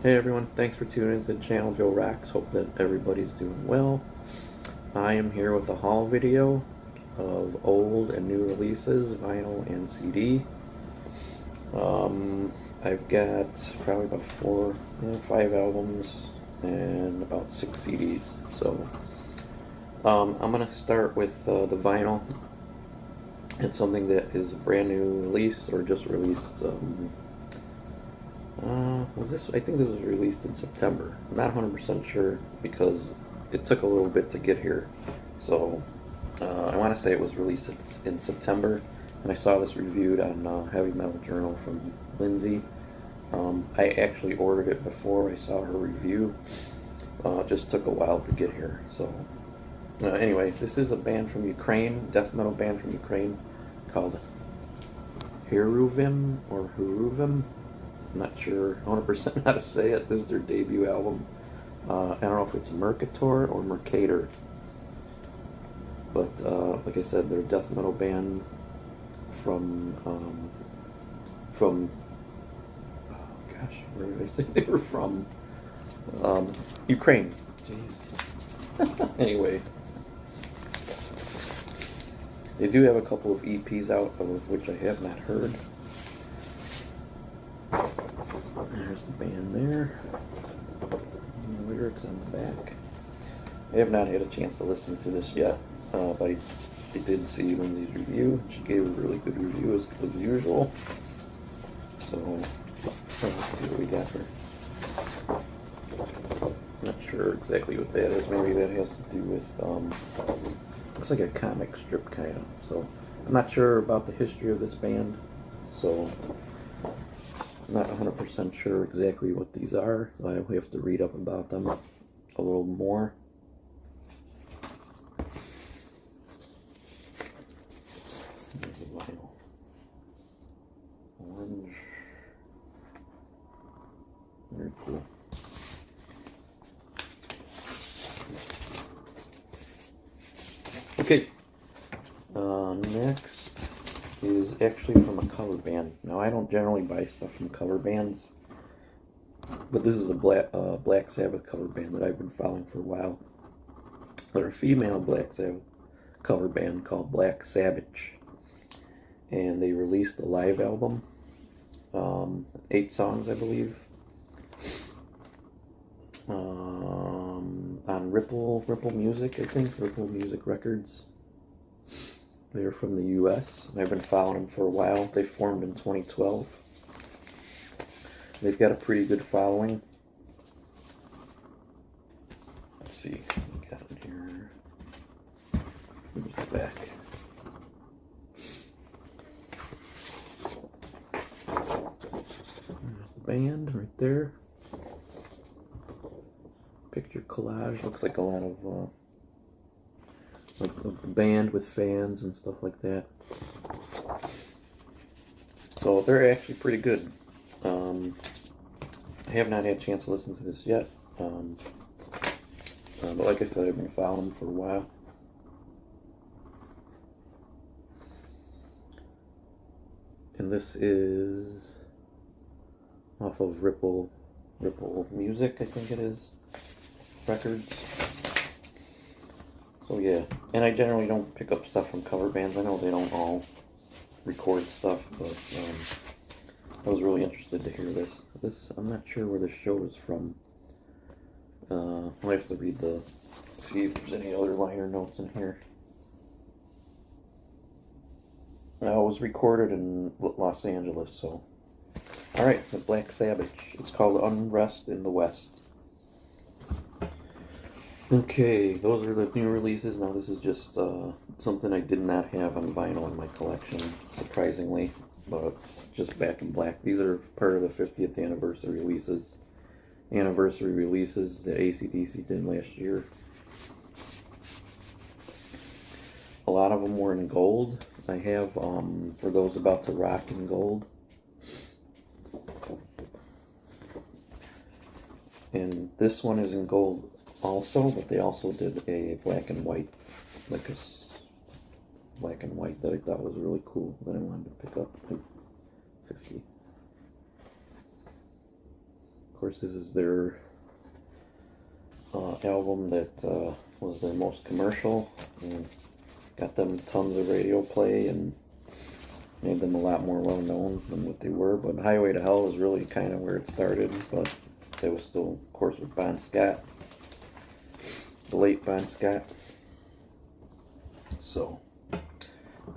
Hey everyone, thanks for tuning into the channel Joe Rocks. Hope that everybody's doing well. I am here with a haul video of old and new releases, vinyl and CD. I've got probably about five albums and about 6 CDs. So I'm gonna start with the vinyl. It's something that is a brand new release or just released. I think this was released in September. I'm not 100% sure because it took a little bit to get here. So I want to say it was released in September, and I saw this reviewed on Heavy Metal Journal from Lindsay. I actually ordered it before I saw her review. It just took a while to get here. So anyway, this is a band from Ukraine, death metal band from Ukraine called Herivum or Herivum. I'm not sure 100% how to say it. This is their debut album. I don't know if it's Mercator or Mercator. But like I said, they're a death metal band from oh gosh, where did I say they were from? Ukraine. Jeez. Anyway, they do have a couple of EPs out, of which I have not heard. There's the band there. And the lyrics on the back. I have not had a chance to listen to this yet, but I did see Lindsay's review. She gave a really good review as usual. So let's see what we got here. Not sure exactly what that is. Maybe that has to do with looks like a comic strip kind of. So I'm not sure about the history of this band. So I'm not 100% sure exactly what these are. I have to read up about them a little more. There's a vinyl. Orange. Very cool. Okay. Next is actually from a cover band. Now, I don't generally buy stuff from cover bands, but this is a Black Sabbath cover band that I've been following for a while. They're a female Black Sabbath cover band called Black Savage, and they released a live album, 8 songs, I believe, on Ripple Music, I think, Ripple Music Records. They're from the U.S. and I've been following them for a while. They formed in 2012. They've got a pretty good following. Let's see what we got in here. Here's the back. There's the band right there. Picture collage. Looks like a lot of of the band with fans and stuff like that. So they're actually pretty good. I have not had a chance to listen to this yet. But like I said, I've been following them for a while. And this is off of Ripple Music, I think it is, Records. So yeah, and I generally don't pick up stuff from cover bands. I know they don't all record stuff, but I was really interested to hear this. I'm not sure where this show is from. I'll have to see if there's any other liner notes in here. It was recorded in Los Angeles, so. Alright, the Black Sabbath. It's called Unrest in the West. Okay, those are the new releases. Now this is just something I did not have on vinyl in my collection, surprisingly, but it's just Back in Black. These are part of the 50th anniversary releases that AC/DC did last year. A lot of them were in gold. I have, for those about to rock in gold. And this one is in gold also, but they also did a black and white, like a black and white that I thought was really cool that I wanted to pick up. 50. course, this is their album that was their most commercial and got them tons of radio play and made them a lot more well known than what they were. But Highway to Hell is really kind of where it started, but it was still, of course, with Bon Scott, the late Bon Scott. So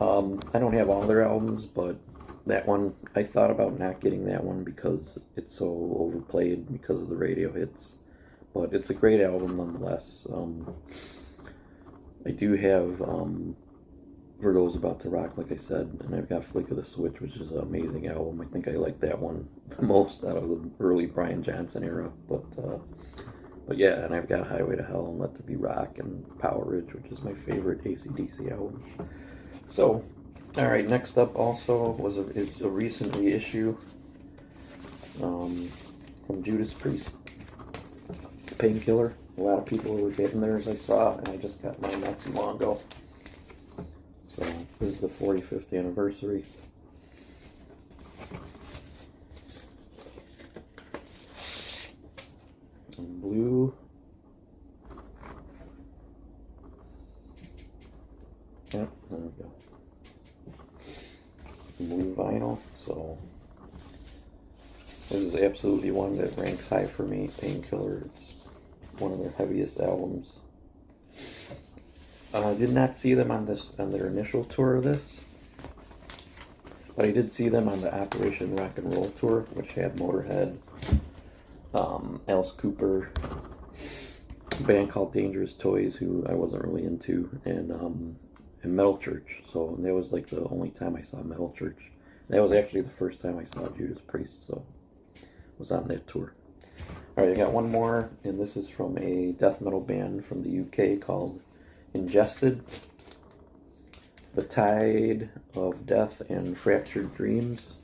I don't have all their albums, but that one, I thought about not getting that one because it's so overplayed because of the radio hits. But it's a great album nonetheless. I do have For Those About to Rock, like I said, and I've got Flick of the Switch, which is an amazing album. I think I like that one the most out of the early Brian Johnson era. But yeah, and I've got Highway to Hell and Let There Be Rock and Power Ridge, which is my favorite AC/DC album. So, alright, next up also was a recent reissue from Judas Priest, Painkiller. A lot of people were getting theirs, I saw, and I just got mine not too long ago. So, this is the 45th anniversary. In blue. Yep, there we go. Blue vinyl, so this is absolutely one that ranks high for me. Painkiller, it's one of their heaviest albums. I did not see them on their initial tour of this, but I did see them on the Operation Rock and Roll tour, which had Motorhead, Alice Cooper, a band called Dangerous Toys, who I wasn't really into, and Metal Church. So that was like the only time I saw Metal Church. That was actually the first time I saw Judas Priest, so I was on that tour. Alright, I got one more, and this is from a death metal band from the UK called Ingested. The Tide of Death and Fractured Dreams.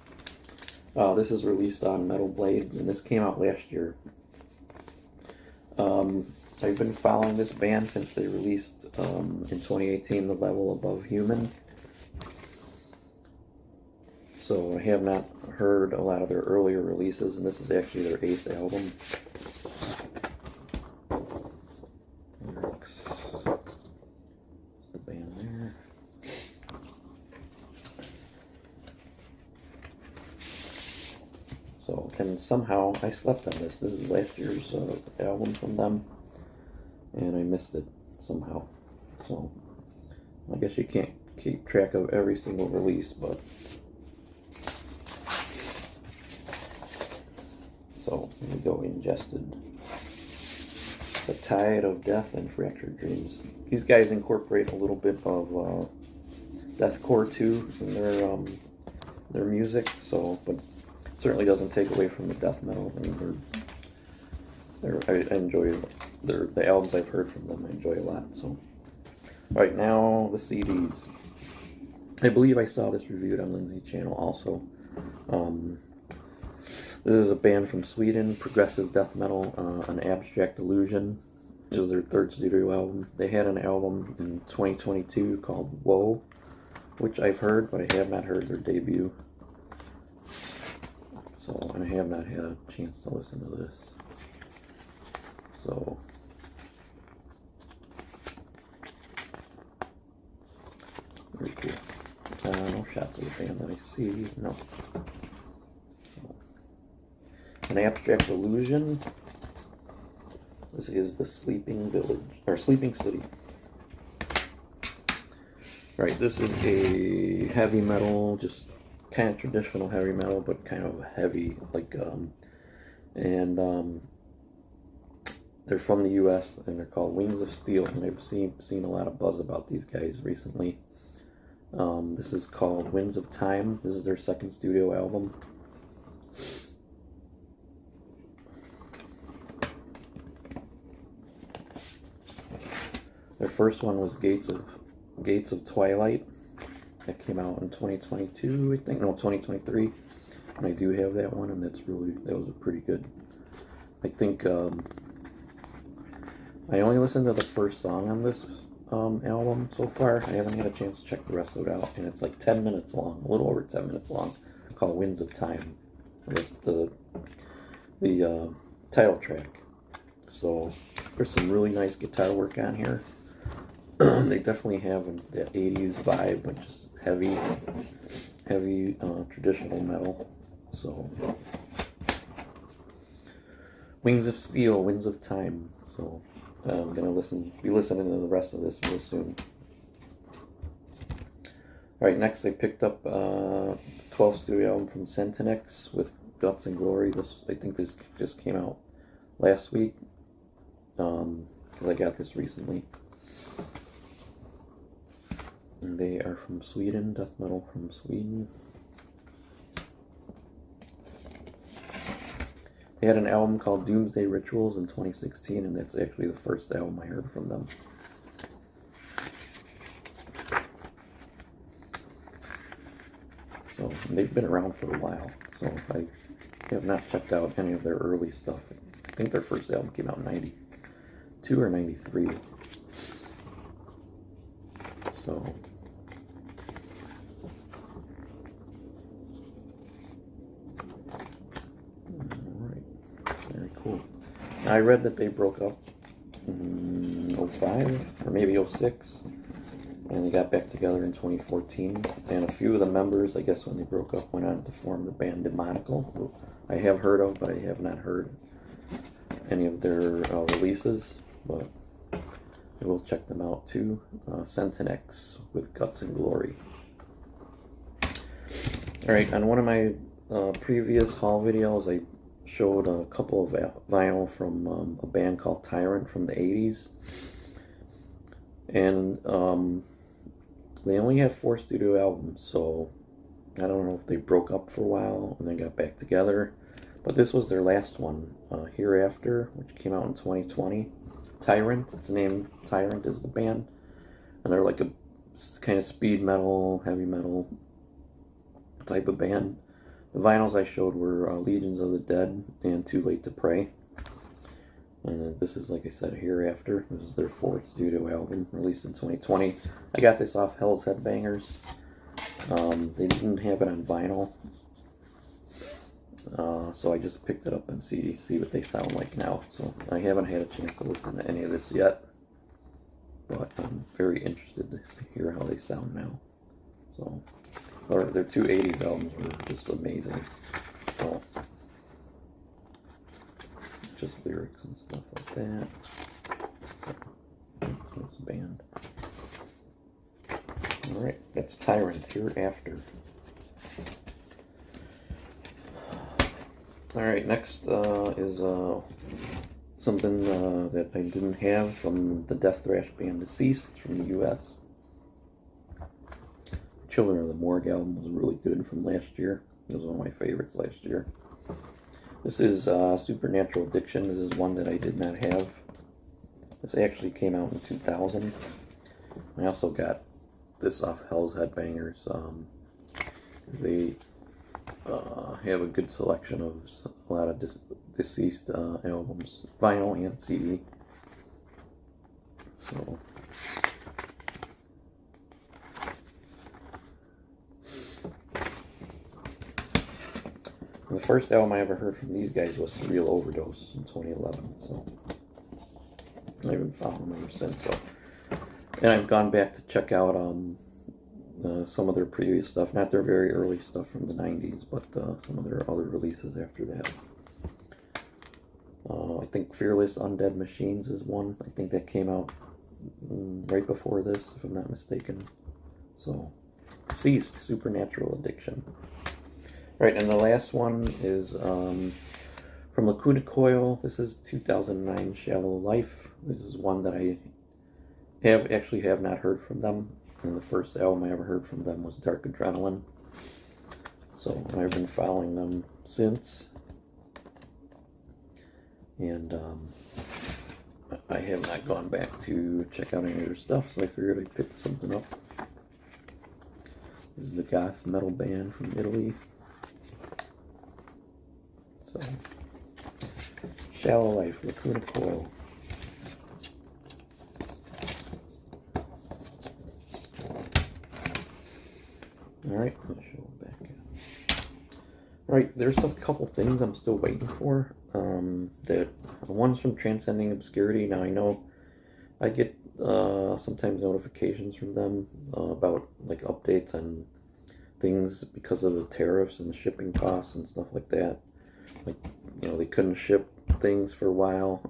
This is released on Metal Blade, and this came out last year. I've been following this band since they released in 2018 The Level Above Human. So I have not heard a lot of their earlier releases, and this is actually their 8th album. The band there. So, and somehow I slept on this. This is last year's album from them, and I missed it somehow. So, I guess you can't keep track of every single release, but so here we go. Ingested. The Tide of Death and Fractured Dreams. These guys incorporate a little bit of deathcore too in their music, so but certainly doesn't take away from the death metal. I mean, I enjoy the albums I've heard from them. I enjoy a lot. So, right now the CDs. I believe I saw this reviewed on Lindsay's channel also. This is a band from Sweden, progressive death metal, an Abstract Illusion. It was their 3rd studio album. They had an album in 2022 called Woe, which I've heard, but I have not heard their debut. So, and I have not had a chance to listen to this. So, very cool. No shots of the band that I see. No. So, an Abstract Illusion. This is the Sleeping Village, or Sleeping City. Right, this is a heavy metal, just kind of traditional heavy metal, but kind of heavy, like, they're from the U.S., and they're called Wings of Steel, and I've seen a lot of buzz about these guys recently. This is called Winds of Time. This is their 2nd studio album. Their first one was Gates of Twilight. That came out in 2022, I think. No, 2023. And I do have that one, and that was a pretty good. I think I only listened to the first song on this album so far. I haven't had a chance to check the rest of it out, and it's like 10 minutes long, a little over 10 minutes long, called Winds of Time. The title track. So there's some really nice guitar work on here. They definitely have that 80s vibe, but just heavy traditional metal. So Wings of Steel, Winds of Time. So I'm gonna be listening to the rest of this real soon. Alright, next I picked up 12th studio album from Sentinix with Guts and Glory. I think this just came out last week, because I got this recently. And they are from Sweden, death metal from Sweden. They had an album called Doomsday Rituals in 2016, and that's actually the first album I heard from them. So they've been around for a while, so I have not checked out any of their early stuff. I think their first album came out in 92 or 93. So alright, very cool. Now I read that they broke up in 05 or maybe 06. And they got back together in 2014. And a few of the members, I guess when they broke up, went on to form the band Demonical, who I have heard of, but I have not heard any of their releases. But I will check them out too. Sentinix with Guts and Glory. Alright, on one of my previous haul videos, I showed a couple of vinyl from a band called Tyrant from the 80s. And they only have 4 studio albums, so I don't know if they broke up for a while and then got back together. But this was their last one, Hereafter, which came out in 2020. Tyrant, it's named Tyrant is the band. And they're like a kind of speed metal, heavy metal type of band. The vinyls I showed were Legions of the Dead and Too Late to Pray. And this is, like I said, Hereafter. This is their 4th studio album, released in 2020. I got this off Hell's Headbangers. They didn't have it on vinyl, so I just picked it up on CD, see what they sound like now. So I haven't had a chance to listen to any of this yet, but I'm very interested to hear how they sound now. So, their 2 80s albums were just amazing. So, just lyrics and stuff like that. There's the band. Alright, that's Tyrant, Hereafter. Alright, next is something that I didn't have from the death thrash band Deceased from the US. Children of the Morgue album was really good from last year. It was one of my favorites last year. This is Supernatural Addiction. This is one that I did not have. This actually came out in 2000. I also got this off Hell's Headbangers. They have a good selection of a lot of Deceased albums, vinyl and CD. So the first album I ever heard from these guys was Surreal Overdose in 2011, so I haven't found them ever since. So, and I've gone back to check out some of their previous stuff, not their very early stuff from the 90s, but some of their other releases after that. I think Fearless Undead Machines is one. I think that came out right before this, if I'm not mistaken. So, Deceased, Supernatural Addiction. Right, and the last one is from Lacuna Coil. This is 2009 Shallow Life. This is one that I have not heard from them. And the first album I ever heard from them was Dark Adrenaline. So I've been following them since. And I have not gone back to check out any of their stuff, so I figured I'd pick something up. This is the goth metal band from Italy. So, Shallow Life, Lacuna Coil. Alright, I'll show it back. Right, there's a couple things I'm still waiting for. That one's from Transcending Obscurity. Now I know I get sometimes notifications from them about like updates on things because of the tariffs and the shipping costs and stuff like that. Like, you know, they couldn't ship things for a while,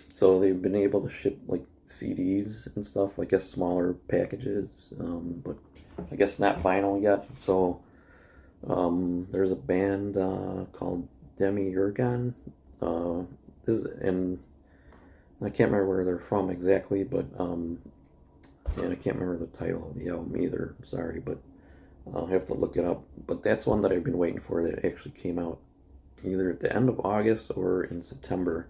so they've been able to ship like CDs and stuff. I guess smaller packages, but I guess not vinyl yet. So there's a band called Demi-Urgan. And I can't remember where they're from exactly, but and I can't remember the title of the album either. I'm sorry, but I'll have to look it up. But that's one that I've been waiting for that actually came out either at the end of August or in September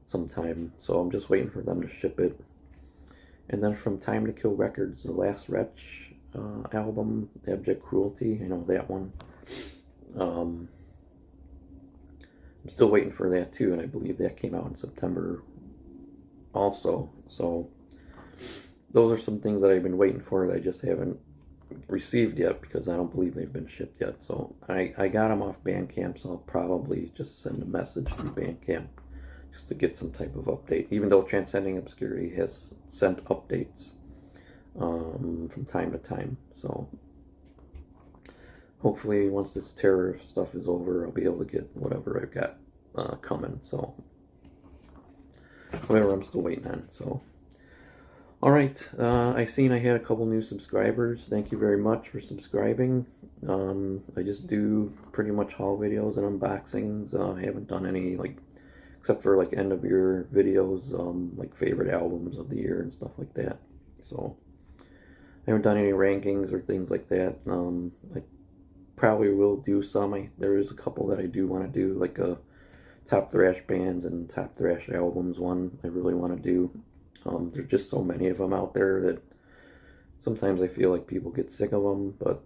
sometime. So I'm just waiting for them to ship it. And then from Time to Kill Records, the Last Wretch album, Abject Cruelty, I know that one. I'm still waiting for that too, and I believe that came out in September also. So those are some things that I've been waiting for that I just haven't received yet because I don't believe they've been shipped yet. So I got them off Bandcamp, so I'll probably just send a message through Bandcamp just to get some type of update, even though Transcending Obscurity has sent updates from time to time. So hopefully once this tariff stuff is over, I'll be able to get whatever I've got coming. So whatever I'm still waiting on. So alright, I seen I had a couple new subscribers. Thank you very much for subscribing. I just do pretty much haul videos and unboxings. I haven't done any, like, except for like end of year videos, like favorite albums of the year and stuff like that. So I haven't done any rankings or things like that. I probably will do some. There is a couple that I do want to do, like a top thrash bands and top thrash albums one I really want to do. There's just so many of them out there that sometimes I feel like people get sick of them, but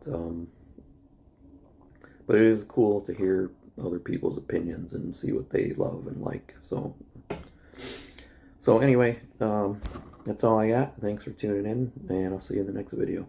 it is cool to hear other people's opinions and see what they love and like. So anyway, that's all I got. Thanks for tuning in, and I'll see you in the next video.